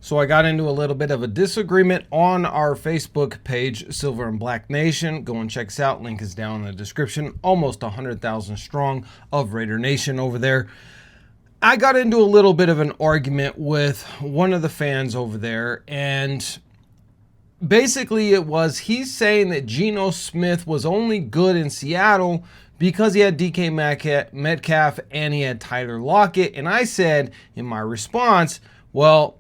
So I got into a little bit of a disagreement on our Facebook page, Silver and Black Nation. Go and check us out. Link is down in the description. Almost 100,000 strong of Raider Nation over there. I got into a little bit of an argument with one of the fans over there, and basically he's saying that Geno Smith was only good in Seattle because he had DK Metcalf and he had Tyler Lockett. And I said in my response, well,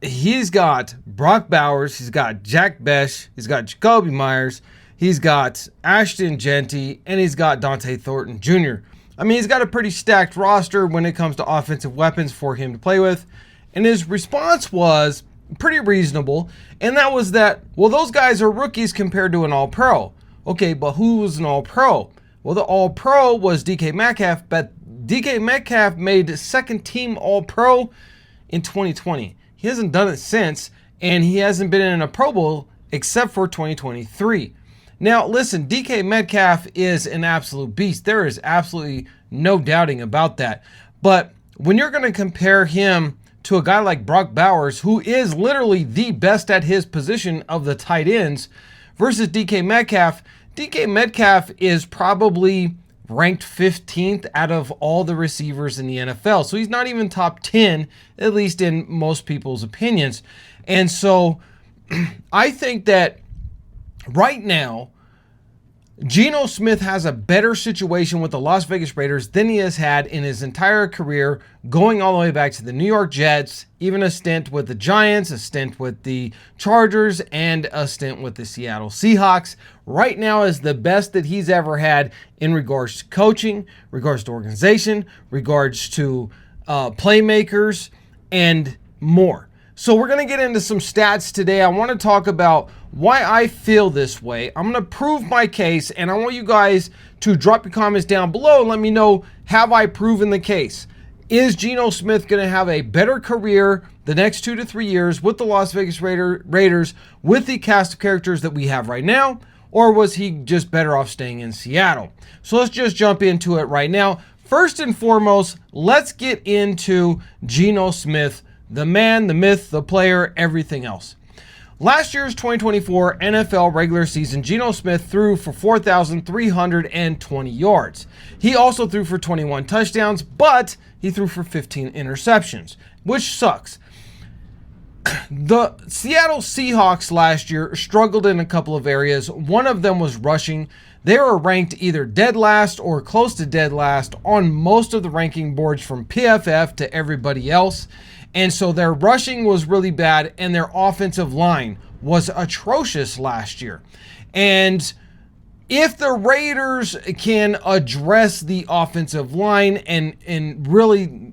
he's got Brock Bowers, he's got Jack Besh, he's got Jacoby Myers, he's got Ashton Genty, and he's got Dante Thornton Jr. I mean, he's got a pretty stacked roster when it comes to offensive weapons for him to play with. And his response was pretty reasonable, and that was that, well, those guys are rookies compared to an all-pro. Okay, but who was an all-pro? Well, the all-pro was DK Metcalf, but DK Metcalf made second-team all-pro in 2020. He hasn't done it since, and he hasn't been in a Pro Bowl except for 2023. Now, listen, DK Metcalf is an absolute beast. There is absolutely no doubting about that. But when you're going to compare him to a guy like Brock Bowers, who is literally the best at his position of the tight ends, versus DK Metcalf is probably ranked 15th out of all the receivers in the NFL. So he's not even top 10, at least in most people's opinions. And so I think that right now, Geno Smith has a better situation with the Las Vegas Raiders than he has had in his entire career, going all the way back to the New York Jets, even a stint with the Giants, a stint with the Chargers, and a stint with the Seattle Seahawks. Right now is the best that he's ever had in regards to coaching, regards to organization, regards to playmakers, and more. So we're going to get into some stats today. I want to talk about why I feel this way. I'm going to prove my case, and I want you guys to drop your comments down below and let me know, have I proven the case? Is Geno Smith going to have a better career the next 2 to 3 years with the Las Vegas Raiders with the cast of characters that we have right now, or was he just better off staying in Seattle? So let's just jump into it right now. First and foremost, let's get into Geno Smith, the man, the myth, the player, everything else. Last year's 2024 NFL regular season, Geno Smith threw for 4,320 yards. He also threw for 21 touchdowns, but he threw for 15 interceptions, which sucks. The Seattle Seahawks last year struggled in a couple of areas. One of them was rushing. They were ranked either dead last or close to dead last on most of the ranking boards from PFF to everybody else. And so their rushing was really bad, and their offensive line was atrocious last year. And if the Raiders can address the offensive line and really,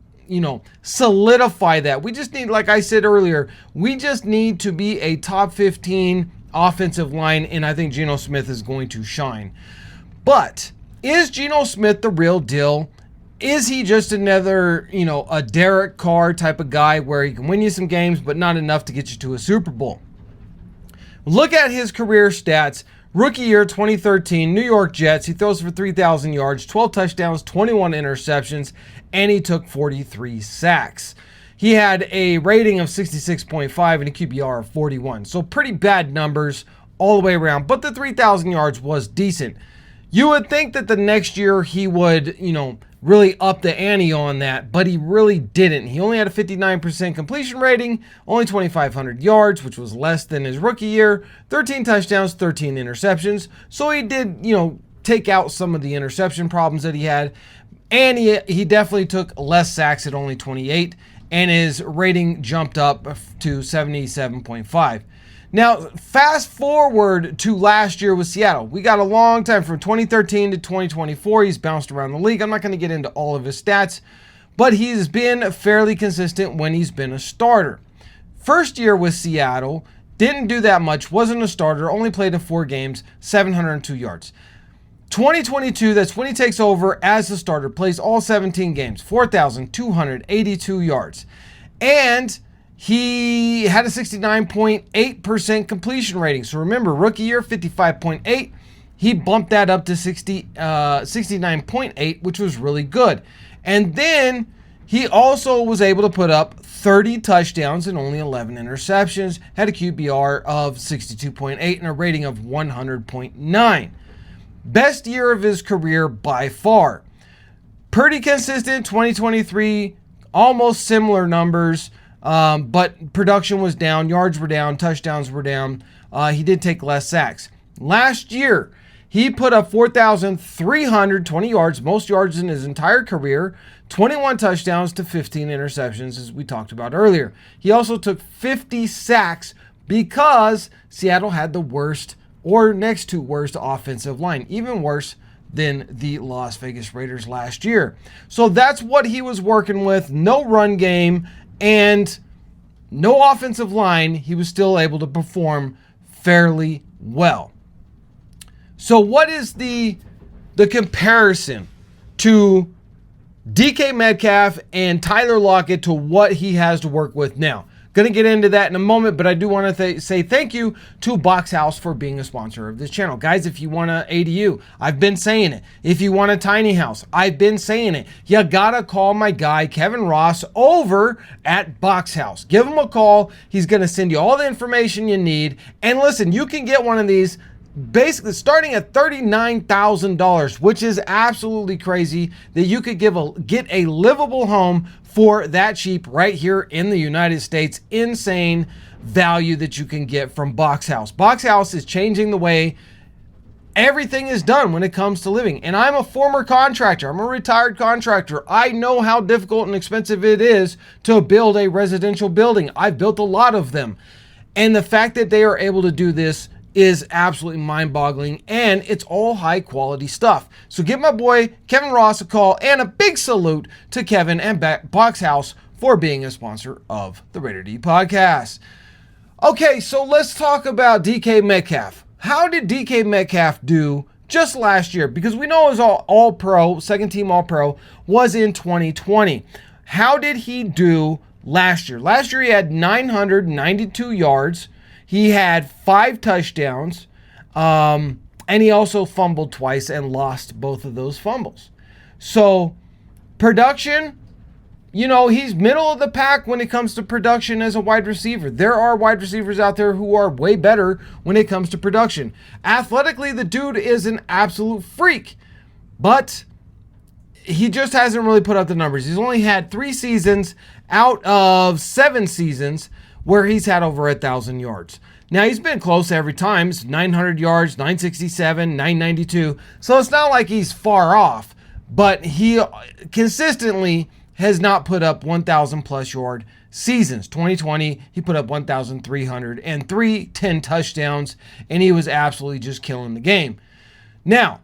solidify that, we just need, like I said earlier, we just need to be a top 15 offensive line, and I think Geno Smith is going to shine. But is Geno Smith the real deal? Is he just another, a Derek Carr type of guy where he can win you some games, but not enough to get you to a Super Bowl? Look at his career stats. Rookie year 2013, New York Jets. He throws for 3,000 yards, 12 touchdowns, 21 interceptions, and he took 43 sacks. He had a rating of 66.5 and a QBR of 41. So pretty bad numbers all the way around, but the 3,000 yards was decent. You would think that the next year he would, really up the ante on that, but he really didn't. He only had a 59% completion rating, only 2,500 yards, which was less than his rookie year, 13 touchdowns, 13 interceptions. So he did, take out some of the interception problems that he had, and he definitely took less sacks at only 28, and his rating jumped up to 77.5. Now, fast forward to last year with Seattle. We got a long time from 2013 to 2024. He's bounced around the league. I'm not going to get into all of his stats, but he's been fairly consistent when he's been a starter. First year with Seattle, didn't do that much, wasn't a starter, only played in 4 games, 702 yards. 2022, that's when he takes over as the starter, plays all 17 games, 4,282 yards. And he had a 69.8% completion rating. So remember, rookie year, 55.8. He bumped that up to 69.8, which was really good. And then He also was able to put up 30 touchdowns and only 11 interceptions, had a QBR of 62.8 and a rating of 100.9. Best year of his career by far. Pretty consistent 2023, almost similar numbers, but production was down, yards were down, touchdowns were down. He did take less sacks. Last year, he put up 4,320 yards, most yards in his entire career, 21 touchdowns to 15 interceptions, as we talked about earlier. He also took 50 sacks because Seattle had the worst or next to worst offensive line, even worse than the Las Vegas Raiders last year. So that's what he was working with. No run game and no offensive line. He was still able to perform fairly well. So what is the comparison to DK Metcalf and Tyler Lockett to what he has to work with now? Going to get into that in a moment, but I do want to say thank you to Box House for being a sponsor of this channel. Guys, if you want an ADU, I've been saying it. If you want a tiny house, I've been saying it. You got to call my guy, Kevin Ross, over at Box House. Give him a call. He's going to send you all the information you need. And listen, you can get one of these basically starting at $39,000, which is absolutely crazy that you could get a livable home for that cheap right here in the United States. Insane value that you can get from Box House. Box House is changing the way everything is done when it comes to living. And I'm a former contractor. I'm a retired contractor. I know how difficult and expensive it is to build a residential building. I've built a lot of them. And the fact that they are able to do this is absolutely mind-boggling, and it's all high-quality stuff. So give my boy Kevin Ross a call, and a big salute to Kevin and Box House for being a sponsor of the Raider D podcast. Okay, so let's talk about DK Metcalf. How did DK Metcalf do just last year? Because we know his all-pro, second-team all-pro, was in 2020. How did he do last year? Last year he had 992 yards. He had 5 touchdowns, and he also fumbled twice and lost both of those fumbles. So production, you know, he's middle of the pack when it comes to production as a wide receiver. There are wide receivers out there who are way better when it comes to production. Athletically, the dude is an absolute freak, but he just hasn't really put up the numbers. He's only had 3 seasons out of 7 seasons where he's had over 1,000 yards. Now, he's been close every time. It's 900 yards, 967, 992. So it's not like he's far off, but he consistently has not put up 1,000 plus yard seasons. 2020, he put up 1,303, 10 touchdowns, and he was absolutely just killing the game. Now,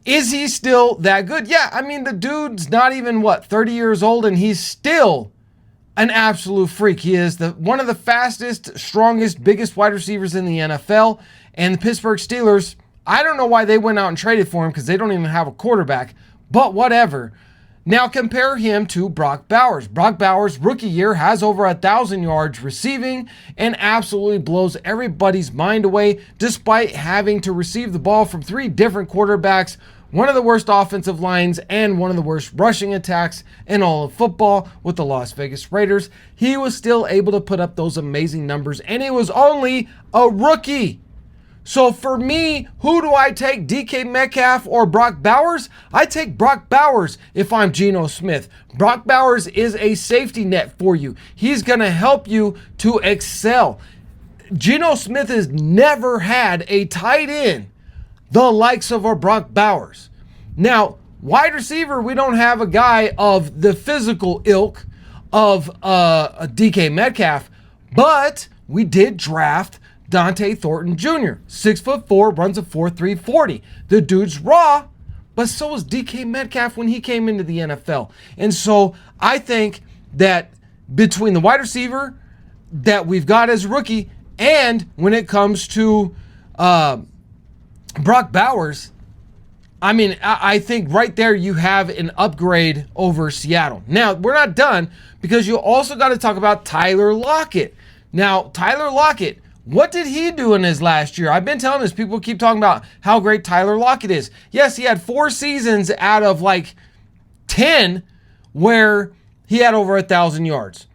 is he still that good? Yeah, I mean, the dude's not even, 30 years old, and he's still an absolute freak. He is one of the fastest, strongest, biggest wide receivers in the NFL. And the Pittsburgh Steelers, I don't know why they went out and traded for him because they don't even have a quarterback, but whatever. Now compare him to Brock Bowers. Brock Bowers, rookie year, has over 1,000 yards receiving and absolutely blows everybody's mind away despite having to receive the ball from 3 different quarterbacks, one of the worst offensive lines, and one of the worst rushing attacks in all of football with the Las Vegas Raiders. He was still able to put up those amazing numbers, and he was only a rookie. So for me, who do I take, DK Metcalf or Brock Bowers? I take Brock Bowers if I'm Geno Smith. Brock Bowers is a safety net for you. He's going to help you to excel. Geno Smith has never had a tight end the likes of our Brock Bowers. Now, wide receiver, we don't have a guy of the physical ilk of a DK Metcalf, but we did draft Dante Thornton Jr., 6'4", runs a 4.3 40. The dude's raw, but so was DK Metcalf when he came into the NFL. And so I think that between the wide receiver that we've got as a rookie and when it comes to Brock Bowers, I mean, I think right there you have an upgrade over Seattle. Now, we're not done because you also got to talk about Tyler Lockett. Now, Tyler Lockett, what did he do in his last year? I've been telling this. People keep talking about how great Tyler Lockett is. Yes, he had 4 seasons out of like 10 where he had over 1,000 yards.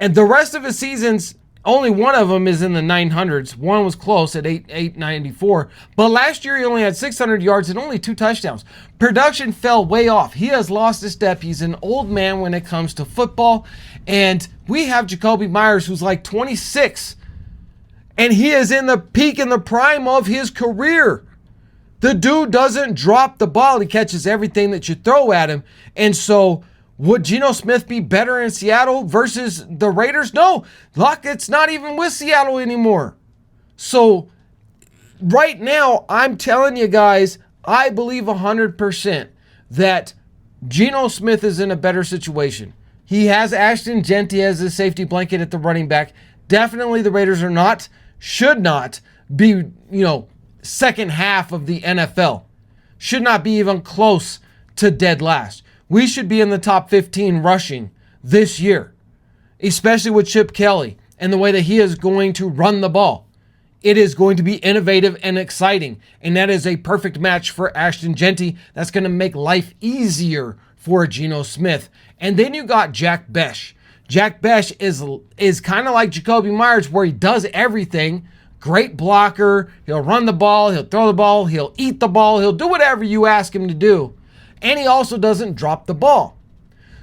And the rest of his seasons, only one of them is in the 900s. One was close at 894. But last year he only had 600 yards and only 2 touchdowns. Production fell way off. He has lost his step. He's an old man when it comes to football. And we have Jakobi Meyers, who's like 26. And he is in the peak and the prime of his career. The dude doesn't drop the ball. He catches everything that you throw at him. And so would Geno Smith be better in Seattle versus the Raiders? No. Lockett's not even with Seattle anymore. So right now, I'm telling you guys, I believe 100% that Geno Smith is in a better situation. He has Ashton Jeanty as his safety blanket at the running back. Definitely the Raiders should not be, second half of the NFL. Should not be even close to dead last. We should be in the top 15 rushing this year, especially with Chip Kelly and the way that he is going to run the ball. It is going to be innovative and exciting, and that is a perfect match for Ashton Jeanty. That's going to make life easier for Geno Smith. And then you got Jack Besh. Jack Besh is kind of like Jakobi Meyers, where he does everything. Great blocker. He'll run the ball. He'll throw the ball. He'll eat the ball. He'll do whatever you ask him to do. And he also doesn't drop the ball.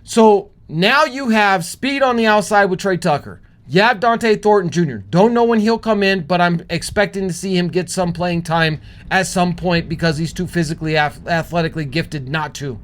So now you have speed on the outside with Trey Tucker. You have Dante Thornton Jr. Don't know when he'll come in, but I'm expecting to see him get some playing time at some point because he's too physically, athletically gifted not to.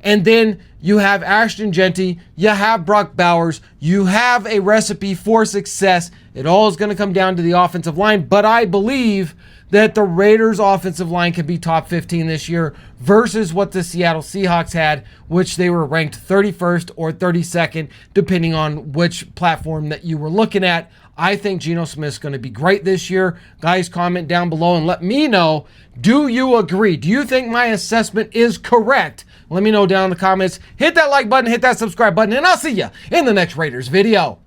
And then you have Ashton Jeanty, you have Brock Bowers, you have a recipe for success. It all is going to come down to the offensive line, but I believe that the Raiders' offensive line can be top 15 this year versus what the Seattle Seahawks had, which they were ranked 31st or 32nd, depending on which platform that you were looking at. I think Geno Smith's going to be great this year. Guys, comment down below and let me know, do you agree? Do you think my assessment is correct? Let me know down in the comments. Hit that like button, hit that subscribe button, and I'll see you in the next Raiders video.